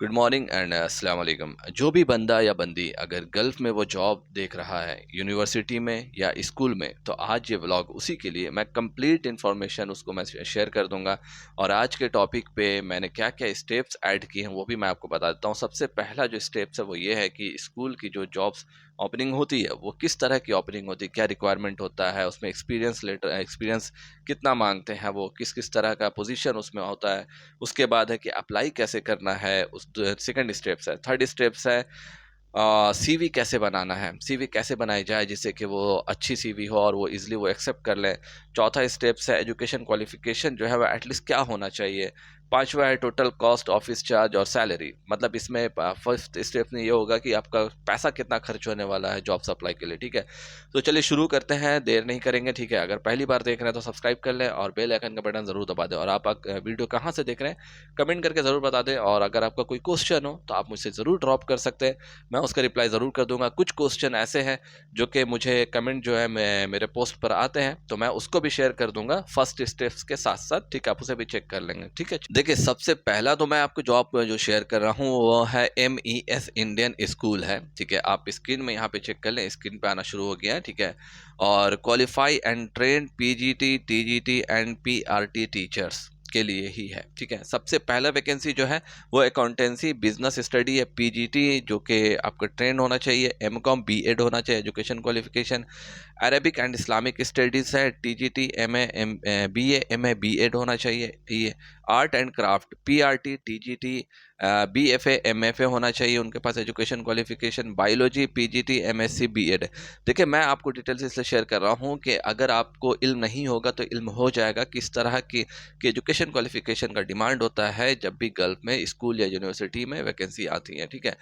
Good morning and अस्सलाम वालेकुम। जो भी बंदा या बंदी अगर गल्फ़ में वो जॉब देख रहा है यूनिवर्सिटी में या स्कूल में, तो आज ये व्लॉग उसी के लिए मैं कंप्लीट इन्फॉर्मेशन उसको मैं शेयर कर दूंगा। और आज के टॉपिक पे मैंने क्या क्या स्टेप्स ऐड किए हैं वो भी मैं आपको बता देता हूँ। सबसे पहला जो स्टेप्स है वो ये है कि स्कूल की जो जॉब्स ओपनिंग होती है वो किस तरह की ओपनिंग होती है, क्या रिक्वायरमेंट होता है, उसमें एक्सपीरियंस लेटर एक्सपीरियंस कितना मांगते हैं, वो किस किस तरह का पोजीशन उसमें होता है। उसके बाद है कि अप्लाई कैसे करना है, उस सेकंड स्टेप्स है। थर्ड स्टेप्स है सीवी कैसे बनाना है, सीवी कैसे बनाई जाए जिससे कि वो अच्छी सीवी हो और वो इजीली वो एक्सेप्ट कर लें। चौथा स्टेप्स है एजुकेशन क्वालिफिकेशन जो है वो एटलीस्ट क्या होना चाहिए। पांचवा है टोटल कॉस्ट, ऑफिस चार्ज और सैलरी। मतलब इसमें फर्स्ट स्टेप में ये होगा कि आपका पैसा कितना खर्च होने वाला है जॉब सप्लाई के लिए। ठीक है, तो चलिए शुरू करते हैं, देर नहीं करेंगे। ठीक है, अगर पहली बार देख रहे हैं तो सब्सक्राइब कर लें और बेल आइकन का बटन जरूर दबा दें। और आप वीडियो कहाँ से देख रहे हैं कमेंट करके ज़रूर बता दें। और अगर आपका कोई क्वेश्चन हो तो आप मुझसे ज़रूर ड्रॉप कर सकते हैं, मैं उसका रिप्लाई ज़रूर कर दूंगा। कुछ क्वेश्चन ऐसे हैं जो कि मुझे कमेंट जो है मेरे पोस्ट पर आते हैं, तो मैं उसको भी शेयर कर दूंगा फर्स्ट स्टेप्स के साथ साथ। ठीक है, आप उसे भी चेक कर लेंगे। ठीक है, देखिए सबसे पहला तो मैं आपको जॉब जो शेयर कर रहा हूँ वो है MES इंडियन स्कूल है। ठीक है, आप स्क्रीन में यहाँ पे चेक कर लें, स्क्रीन पे आना शुरू हो गया है। ठीक है, और qualify and train PGT TGT and PRT teachers के लिए ही है। ठीक है, सबसे पहला वैकेंसी जो है वो अकाउंटेंसी बिजनेस स्टडी है, PGT जो कि आपका ट्रेंड होना चाहिए, MCOM B.Ed होना चाहिए education qualification. Arabic and Islamic studies है, TGT MA BA MA B.Ed होना चाहिए। ये art and craft PRT TGT BFA MFA होना चाहिए उनके पास education qualification. Biology PGT MSc B.Ed। देखिए मैं आपको डिटेल्स इसलिए शेयर कर रहा हूँ कि अगर आपको इल्म नहीं होगा तो इल्म हो जाएगा किस तरह की एजुकेशन क्वालिफिकेशन का डिमांड होता है जब भी गल्फ में स्कूल या यूनिवर्सिटी में वैकेंसी आती है। ठीक है,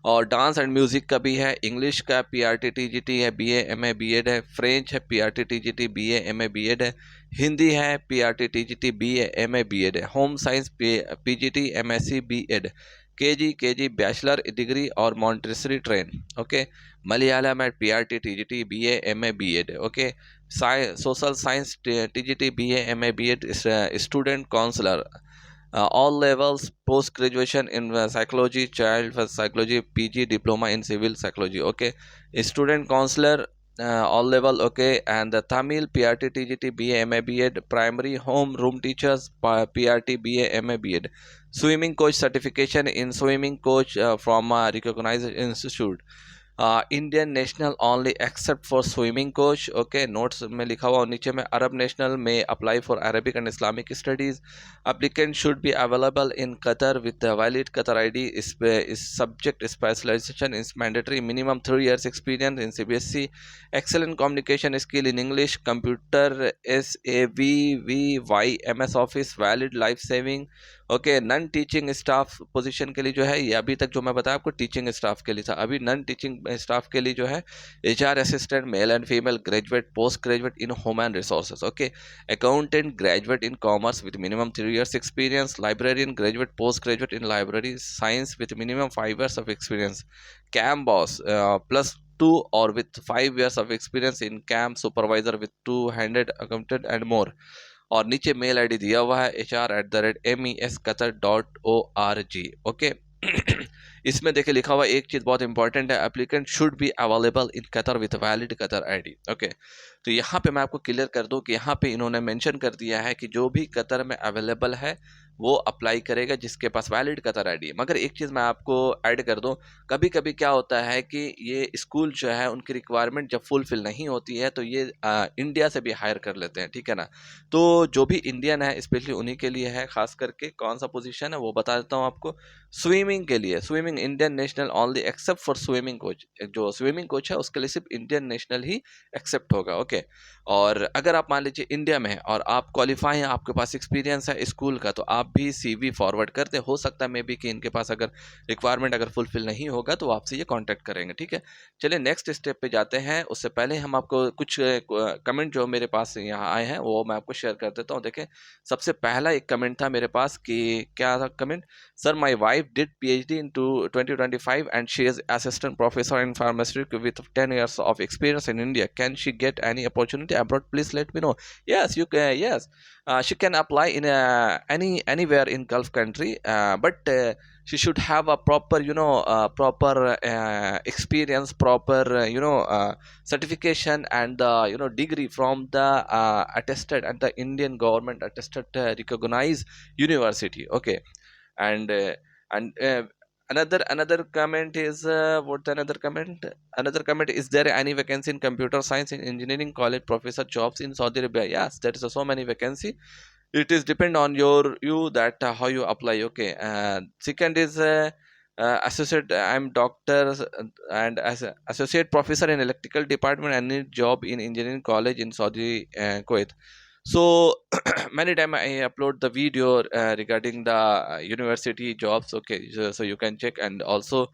और डांस एंड म्यूजिक का भी है, इंग्लिश का PRT TGT है, BA MA B.Ed है, फ्रेंच है PRT TGT BA MA B.Ed है, हिंदी है PRT TGT BA MA B.Ed है, home science PGT MSc B.Ed, KG bachelor degree और मॉन्टेसरी ट्रेन। ओके, मलयालम है PRT TGT BA MA B.Ed। Okay, social science TGT BA MA B.Ed, student counsellor all levels, post graduation in psychology, child psychology, PG diploma in civil psychology. Okay, student counselor all level. Okay, and the Tamil PRT TGT BA MA B.Ed, primary home room teachers PRT BA MA B.Ed, swimming coach certification in swimming coach from a recognized institute, Indian national only except for swimming coach. Okay, notes में लिखा हुआ और नीचे में Arab national में apply for Arabic and Islamic studies. Applicant should be available in Qatar with valid Qatar ID, इस subject specialisation is mandatory, minimum 3 years experience in CBSE, excellent communication skill in English, computer SAVVY MS office, valid life saving. Okay, non teaching staff position के लिए जो है, ये अभी तक जो मैं बताया आपको टीचिंग स्टाफ के लिए था, अभी नन टीचिंग स्टाफ के लिए जो है HR assistant male and female, graduate post graduate in human resources. Okay, accountant graduate in commerce with minimum 3 years experience, librarian graduate post graduate in library science with minimum 5 years of experience, camp boss +2 और with 5 years of experience in camp supervisor with 200 accountant and more. और नीचे mail ID दिया हुआ है HR@mesqatar.org। Okay, इसमें देखिए लिखा हुआ एक चीज बहुत इंपॉर्टेंट है, applicant should be available in Qatar with valid Qatar ID। Okay, तो यहाँ पे मैं आपको क्लियर कर दूं कि यहाँ पे इन्होंने मेंशन कर दिया है कि जो भी कतर में अवेलेबल है वो अप्लाई करेगा जिसके पास वैलिड कतर ID है। मगर एक चीज़ मैं आपको ऐड कर दूं, कभी कभी क्या होता है कि ये स्कूल जो है उनकी रिक्वायरमेंट जब फुलफिल नहीं होती है तो ये इंडिया से भी हायर कर लेते हैं। ठीक है ना, तो जो भी इंडियन है स्पेशली उन्हीं के लिए है, खास करके कौन सा पोजीशन है वो बता देता हूँ आपको। स्विमिंग के लिए, swimming Indian national only except for swimming coach, जो स्विमिंग कोच है उसके लिए सिर्फ इंडियन नेशनल ही एक्सेप्ट होगा। ओके, और अगर आप मान लीजिए इंडिया में है और आप क्वालिफाई हैं, आपके पास एक्सपीरियंस है स्कूल का, तो आप भी CV फॉरवर्ड करते हो सकता है मे बी कि इनके पास अगर रिक्वायरमेंट अगर फुलफिल नहीं होगा तो वो आपसे ये कॉन्टैक्ट करेंगे। ठीक है, चलिए नेक्स्ट स्टेप पे जाते हैं। उससे पहले हम आपको कुछ कमेंट जो मेरे पास यहाँ आए हैं वो मैं आपको शेयर कर देता हूँ। देखें, सबसे पहला एक कमेंट था मेरे पास कि क्या था comment, sir my wife did PhD in 2025 and she is assistant professor in pharmaceutics with 10 years of experience in India. Can she get any opportunity abroad? Please let me know. Yes, you can. Yes, she can apply in anywhere in Gulf country, but she should have a proper, proper experience, proper, certification, and the, degree from the attested and the Indian government attested recognized university. Okay. And uh, and uh, another comment is, what the another comment, is there any vacancy in computer science in engineering college professor jobs in Saudi Arabia? Yes, there is so many vacancy. It is depend on you that how you apply. Okay. Second is, associate, I'm doctor, and as a associate professor in electrical department, and need job in engineering college in Saudi, Kuwait. So many time I upload the video regarding the university jobs. Okay, so you can check, and also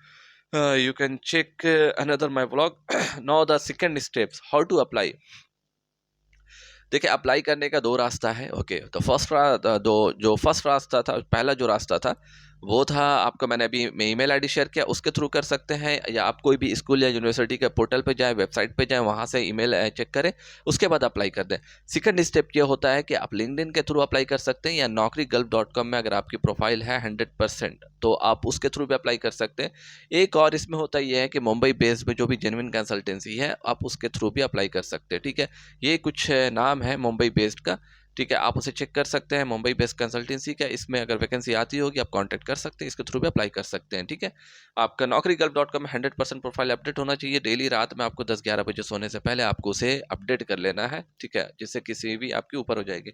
you can check another my vlog. Now the second steps, how to apply. देखिए, apply करने का दो रास्ता है। Okay, तो first रास्ता था, पहला जो रास्ता था वो था आपका, मैंने अभी मैं ईमेल आईडी शेयर किया, उसके थ्रू कर सकते हैं, या आप कोई भी स्कूल या यूनिवर्सिटी के पोर्टल पे जाएं, वेबसाइट पे जाएं, वहाँ से ईमेल चेक करें, उसके बाद अप्लाई कर दें। सेकंड स्टेप ये होता है कि आप लिंक्डइन के थ्रू अप्लाई कर सकते हैं, या naukri.gulf.com में अगर आपकी प्रोफाइल है 100%, तो आप उसके थ्रू भी अप्लाई कर सकते हैं। एक और इसमें होता यह है कि मुंबई बेस्ड में जो भी जेन्युइन कंसल्टेंसी है, आप उसके थ्रू भी अप्लाई कर सकते हैं। ठीक है, ये कुछ नाम है मुंबई बेस्ड का। ठीक है, आप उसे चेक कर सकते हैं, मुंबई बेस्ड कंसल्टेंसी का। इसमें अगर वैकेंसी आती होगी, आप कांटेक्ट कर सकते हैं, इसके थ्रू भी अप्लाई कर सकते हैं। ठीक है, आपका naukri.gulf.com में 100% प्रोफाइल अपडेट होना चाहिए। डेली रात में आपको 10-11 बजे सोने से पहले आपको उसे अपडेट कर लेना है। ठीक है, जिससे कि सीवी आपकी ऊपर हो जाएगी।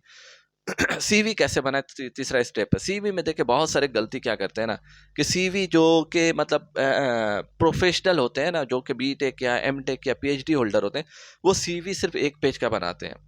सीवी कैसे बनाए, तीसरा स्टेप है। सीवी में देखिए बहुत सारे गलती क्या करते हैं ना, कि सीवी जो कि मतलब प्रोफेशनल होते हैं ना, जो कि बीटेक या एमटेक या पीएचडी होल्डर होते हैं, वो सीवी सिर्फ एक पेज का बनाते हैं।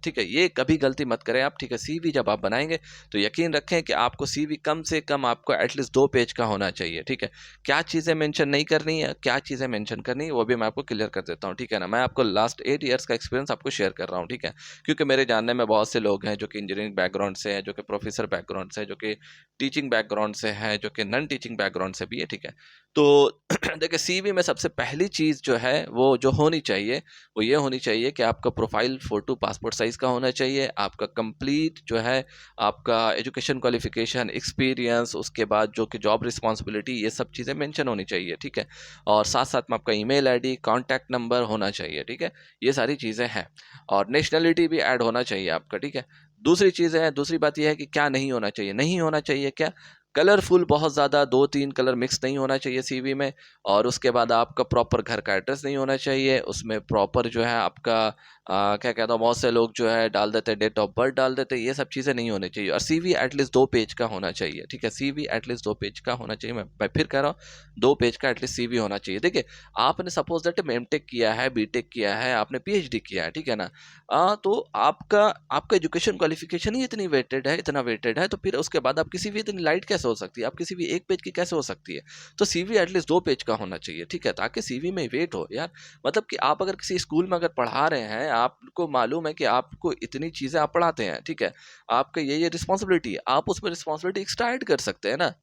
ठीक है, ये कभी गलती मत करें आप। ठीक है, सीवी जब आप बनाएंगे तो यकीन रखें कि आपको सीवी कम से कम आपको एटलीस्ट 2 पेज का होना चाहिए। ठीक है, क्या चीज़ें मेंशन नहीं करनी है, क्या चीज़ें मेंशन करनी है, वो भी मैं आपको क्लियर कर देता हूँ। ठीक है ना, मैं आपको लास्ट 8 ईयर्स का एक्सपीरियंस आपको शेयर कर रहा हूँ। ठीक है, क्योंकि मेरे जानने में बहुत से लोग हैं जो कि इंजीनियरिंग बैकग्राउंड से हैं, जो कि प्रोफेसर बैकग्राउंड से है, जो कि टीचिंग बैकग्राउंड से है, जो कि नॉन टीचिंग बैकग्राउंड से भी है। ठीक है, तो देखिए, सीवी में सबसे पहली चीज़ जो है वो जो होनी चाहिए, वो ये होनी चाहिए कि आपका प्रोफाइल फ़ोटो पासपोर्ट साइज़ का होना चाहिए। आपका कंप्लीट जो है, आपका एजुकेशन क्वालिफिकेशन, एक्सपीरियंस, उसके बाद जो कि जॉब रिस्पॉन्सिबिलिटी, ये सब चीज़ें मेंशन होनी चाहिए। ठीक है, और साथ साथ में आपका ईमेल आईडी, कॉन्टैक्ट नंबर होना चाहिए। ठीक है, ये सारी चीज़ें हैं, और नेशनलिटी भी ऐड होना चाहिए आपका। ठीक है, दूसरी चीज़ है, दूसरी बात यह है कि क्या नहीं होना चाहिए। नहीं होना चाहिए क्या, कलरफुल बहुत ज़्यादा 2-3 कलर मिक्स नहीं होना चाहिए सीवी में। और उसके बाद आपका प्रॉपर घर का एड्रेस नहीं होना चाहिए उसमें। प्रॉपर जो है आपका क्या कहता हूँ, बहुत से लोग जो है डाल देते हैं, डेट ऑफ बर्थ डाल देते हैं, ये सब चीज़ें नहीं होनी चाहिए। और सीवी एटलीस्ट 2 पेज का होना चाहिए। ठीक है, सीवी एटलीस्ट 2 पेज का होना चाहिए। मैं फिर कह रहा हूँ, 2 पेज का एटलीस्ट सीवी होना चाहिए। देखिए, आपने सपोज दैट एमटेक किया है, बीटेक किया है, आपने पीएचडी किया है, ठीक है ना, तो आपका आपका एजुकेशन क्वालिफिकेशन ही इतनी वेटेड है, इतना वेटेड है, तो फिर उसके बाद आपकी सीवी इतनी लाइट कैसे हो सकती है, आपकी सीवी 1 पेज की कैसे हो सकती है। तो सीवी एटलीस्ट 2 पेज का होना चाहिए। ठीक है, ताकि सीवी में वेट हो यार। मतलब कि आप अगर किसी स्कूल में अगर पढ़ा रहे हैं, आपको मालूम है कि आपको इतनी चीज़ें आप पढ़ाते हैं, ठीक है, आपका ये रिस्पॉन्सिबिलिटी है, आप उसमें रिस्पॉन्सिबिलिटी एक्स्ट्रा ऐड कर सकते हैं ना,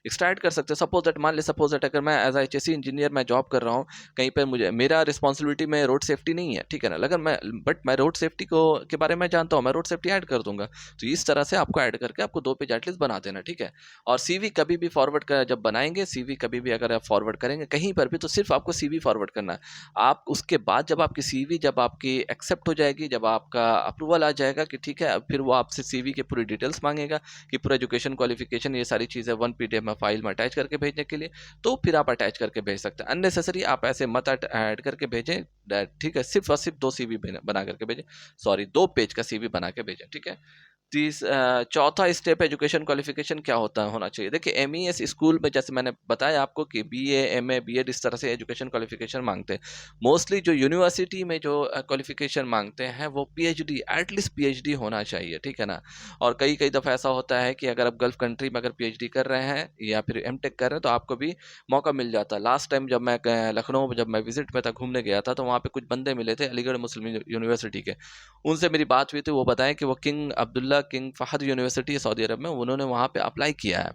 एक्स्ट्रा ऐड कर सकते हैं। सपोज दैट, मान ले सपोज दैट अगर मैं एज आ एचएससी इंजीनियर मैं जॉब कर रहा हूँ कहीं पर, मुझे मेरा रिस्पॉन्सिबिलिटी में रोड सेफ्टी नहीं है, ठीक है ना, अगर मैं, बट मैं रोड सेफ्टी को के बारे में जानता हूँ, मैं रोड सेफ्टी ऐड कर दूंगा। तो इस तरह से आपको ऐड करके आपको 2 पेज एटलीस्ट बना देना। ठीक है, और सीवी कभी भी फॉरवर्ड कर, जब बनाएंगे सीवी कभी भी अगर आप फॉरवर्ड करेंगे कहीं पर भी, तो सिर्फ आपको सीवी फॉरवर्ड करना है। आप उसके बाद जब आपकी सीवी जब आपकी एक्सेप्ट हो जाएगी, जब आपका अप्रूवल आ जाएगा कि ठीक है, अब फिर वो आपसे सीवी की पूरी डिटेल्स मांगेगा कि पूरा एजुकेशन क्वालिफिकेशन, ये सारी चीज़ें 1 पीडीएफ में फाइल में अटैच करके भेजने के लिए, तो फिर आप अटैच करके भेज सकते हैं। अननेसेसरी आप ऐसे मत ऐड करके भेजें। ठीक है, सिर्फ और सिर्फ 2 सीवी बना करके भेजें, सॉरी 2 पेज का सीवी बना के भेजें। ठीक है, चौथा स्टेप एजुकेशन क्वालिफिकेशन क्या होना चाहिए। देखिए, एमईएस स्कूल में जैसे मैंने बताया आपको कि बीए, एमए, बीएड इस तरह से एजुकेशन क्वालिफिकेशन मांगते हैं। मोस्टली जो यूनिवर्सिटी में जो क्वालिफिकेशन मांगते हैं वो पीएचडी, एटलीस्ट पीएचडी होना चाहिए। ठीक है ना, और कई कई दफ़ा ऐसा होता है कि अगर आप गल्फ कंट्री में अगर पीएचडी कर रहे हैं या फिर एमटेक कर रहे हैं, तो आपको भी मौका मिल जाता है। लास्ट टाइम जब मैं लखनऊ, जब मैं विजिट में था, घूमने गया था, तो वहाँ पे कुछ बंदे मिले थे अलीगढ़ मुस्लिम यूनिवर्सिटी के। उनसे मेरी बात हुई थी, वो बताएं कि वो किंग अब्दुल्ला का किंग फहद यूनिवर्सिटी है सऊदी अरब में, उन्होंने वहाँ पे अप्लाई किया है,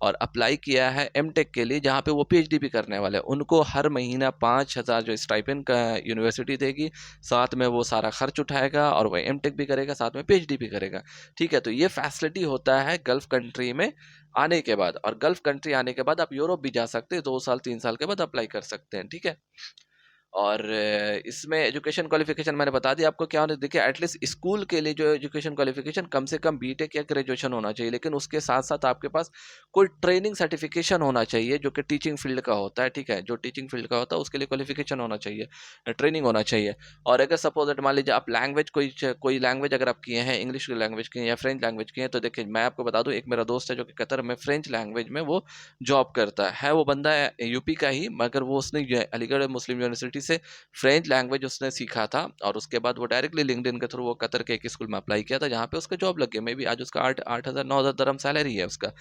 और अप्लाई किया है एमटेक के लिए, जहाँ पे वो पीएचडी भी करने वाले हैं। उनको हर महीना 5,000 जो स्टाइपेंड का यूनिवर्सिटी देगी, साथ में वो सारा खर्च उठाएगा, और वह एमटेक भी करेगा, साथ में पीएचडी भी करेगा। ठीक है, तो ये फैसिलिटी होता है गल्फ कंट्री में आने के बाद, और गल्फ कंट्री आने के बाद आप यूरोप भी जा सकते हैं, 2 साल 3 साल के बाद अप्लाई कर सकते हैं। ठीक है, और इसमें एजुकेशन क्वालिफिकेशन मैंने बता दिया आपको क्या होना। देखिए, एटलीस्ट स्कूल के लिए जो एजुकेशन क्वालिफिकेशन कम से कम बीटेक या ग्रेजुएशन होना चाहिए, लेकिन उसके साथ साथ आपके पास कोई ट्रेनिंग सर्टिफिकेशन होना चाहिए जो कि टीचिंग फील्ड का होता है। ठीक है, जो टीचिंग फील्ड का होता है उसके लिए क्वालिफिकेशन होना चाहिए, ट्रेनिंग होना चाहिए। और अगर सपोज दैट मान लीजिए आप लैंग्वेज कोई लैंग्वेज अगर आप किए हैं, इंग्लिश लैंग्वेज की या फ्रेंच लैंग्वेज की है, तो देखिए मैं आपको बता दूं, एक मेरा दोस्त है जो कि कतर में फ्रेंच लैंग्वेज में वो जॉब करता है। वो बंदा यूपी का ही, मगर वो उसने अलीगढ़ मुस्लिम यूनिवर्सिटी से फ्रेंच लैंग्वेज उसने सीखा था, और उसके बाद वो डायरेक्टली लिंक्डइन के थ्रू वो कतर के एक स्कूल में अप्लाई किया था, जहाँ पे उसका जॉब लग गया। मे बी आज उसका 8,000 9,000 दरम सैलरी है उसका।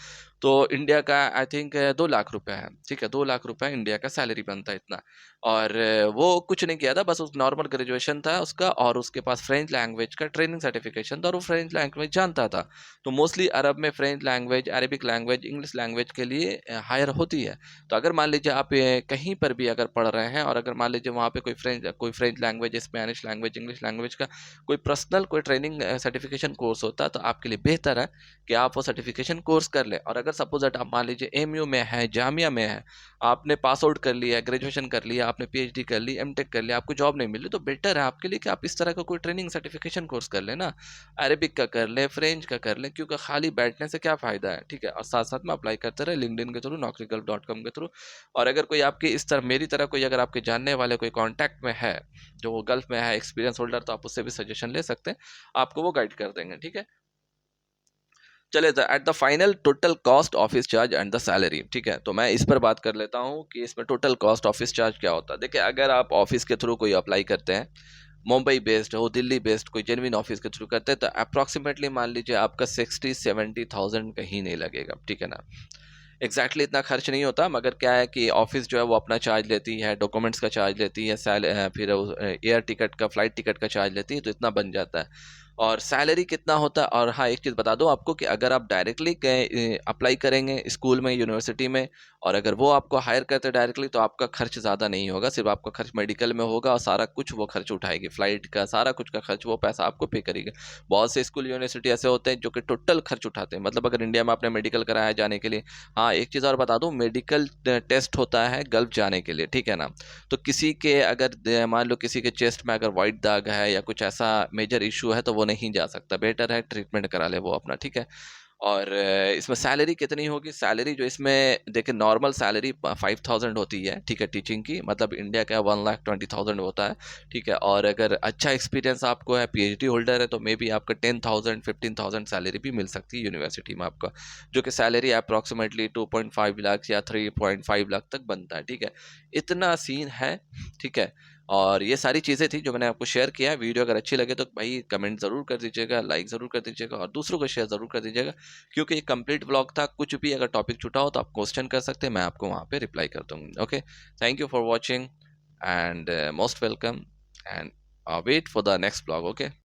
तो इंडिया का आई थिंक 2 लाख रुपए है। ठीक है, 2 लाख रुपए इंडिया का सैलरी बनता है इतना। और वो कुछ नहीं किया था, बस उस नॉर्मल ग्रेजुएशन था उसका, और उसके पास फ्रेंच लैंग्वेज का ट्रेनिंग सर्टिफिकेशन था, और वो फ्रेंच लैंग्वेज जानता था। तो मोस्टली अरब में French language, Arabic language, English language के लिए हायर होती है। तो अगर मान लीजिए आप कहीं पर भी अगर पढ़ रहे हैं, और अगर मान लीजिए वहाँ पे कोई French language, Spanish language, English language का कोई पर्सनल कोई ट्रेनिंग सर्टिफिकेशन कोर्स होता है, तो आपके लिए बेहतर है कि आप वो सर्टिफिकेशन कोर्स कर लें। और अगर सपोज दैट आप मान लीजिए एमयू में है, जामिया में है, आपने पास आउट कर लिया, ग्रेजुएशन कर लिया, आपने पीएचडी कर ली, एमटेक कर लिया, आपको जॉब नहीं मिली, तो बेटर है आपके लिए कि आप इस तरह का कोई ट्रेनिंग सर्टिफिकेशन कोर्स कर लें ना, अरेबिक का कर लें, फ्रेंच का कर लें, क्योंकि खाली बैठने से क्या फ़ायदा है। ठीक है, और साथ साथ में अप्लाई करते रहे लिंक्डइन के थ्रू, naukri.com के थ्रू। और अगर कोई आपके इस तरह मेरी तरह कोई अगर आपके जानने वाले कोई कांटेक्ट में है जो वो गल्फ में है, एक्सपीरियंस होल्डर, तो आप उससे भी सजेशन ले सकते हैं, आपको वो गाइड कर देंगे। ठीक है, चले at the final total cost office charge and the salary. ठीक है, तो मैं इस पर बात कर लेता हूँ कि इसमें टोटल कॉस्ट ऑफिस चार्ज क्या होता है। देखिए, अगर आप ऑफिस के थ्रू कोई अप्लाई करते हैं, मुंबई बेस्ड हो, दिल्ली बेस्ड, कोई जेन्युइन ऑफिस के थ्रू करते हैं, तो अप्रॉक्सीमेटली मान लीजिए आपका 60-70,000 कहीं नहीं लगेगा। ठीक है ना, इतना खर्च नहीं होता, मगर क्या है कि ऑफिस जो है वो अपना चार्ज लेती है, डॉक्यूमेंट्स का चार्ज लेती है, फिर एयर टिकट का, फ्लाइट टिकट का चार्ज लेती है, तो इतना बन जाता है। और सैलरी कितना होता है, और हाँ एक चीज़ बता दूं आपको कि अगर आप डायरेक्टली अप्लाई करेंगे स्कूल में, यूनिवर्सिटी में, और अगर वो आपको हायर करते डायरेक्टली, तो आपका खर्च ज़्यादा नहीं होगा, सिर्फ आपका खर्च मेडिकल में होगा, और सारा कुछ वो खर्च उठाएगी, फ्लाइट का सारा कुछ का खर्च वो पैसा आपको पे करेगी। बहुत से स्कूल यूनिवर्सिटी ऐसे होते हैं जो कि टोटल खर्च उठाते हैं, मतलब अगर इंडिया में आपने मेडिकल कराया जाने के लिए। हाँ, एक चीज़ और बता दूं, मेडिकल टेस्ट होता है गल्फ जाने के लिए। ठीक है ना, तो किसी के अगर मान लो किसी के चेस्ट में अगर वाइट दाग है या कुछ ऐसा मेजर इशू है, तो वो नहीं जा सकता, बेटर है ट्रीटमेंट करा ले वो अपना। ठीक है, और इसमें सैलरी कितनी होगी, सैलरी जो इसमें देखिए नॉर्मल सैलरी 5,000 होती है। ठीक है, टीचिंग की, मतलब इंडिया का 1,20,000 होता है। ठीक है, और अगर अच्छा एक्सपीरियंस आपको है, पीएचडी होल्डर है, तो मे बी आपका 10,000 15,000 सैलरी भी मिल सकती है यूनिवर्सिटी में आपका, जो कि सैलरी अप्रॉक्सीमेटली 2.5 लाख या 3.5 लाख तक बनता है। ठीक है, इतना सीन है। ठीक है, और ये सारी चीज़ें थी जो मैंने आपको शेयर किया है। वीडियो अगर अच्छी लगे तो भाई कमेंट ज़रूर कर दीजिएगा, लाइक ज़रूर कर दीजिएगा, और दूसरों को शेयर ज़रूर कर दीजिएगा, क्योंकि ये कंप्लीट ब्लॉग था। कुछ भी अगर टॉपिक छूटा हो तो आप क्वेश्चन कर सकते हैं, मैं आपको वहाँ पे रिप्लाई कर दूँगा। Okay, thank you for watching and most welcome, and wait for the next blog. Okay.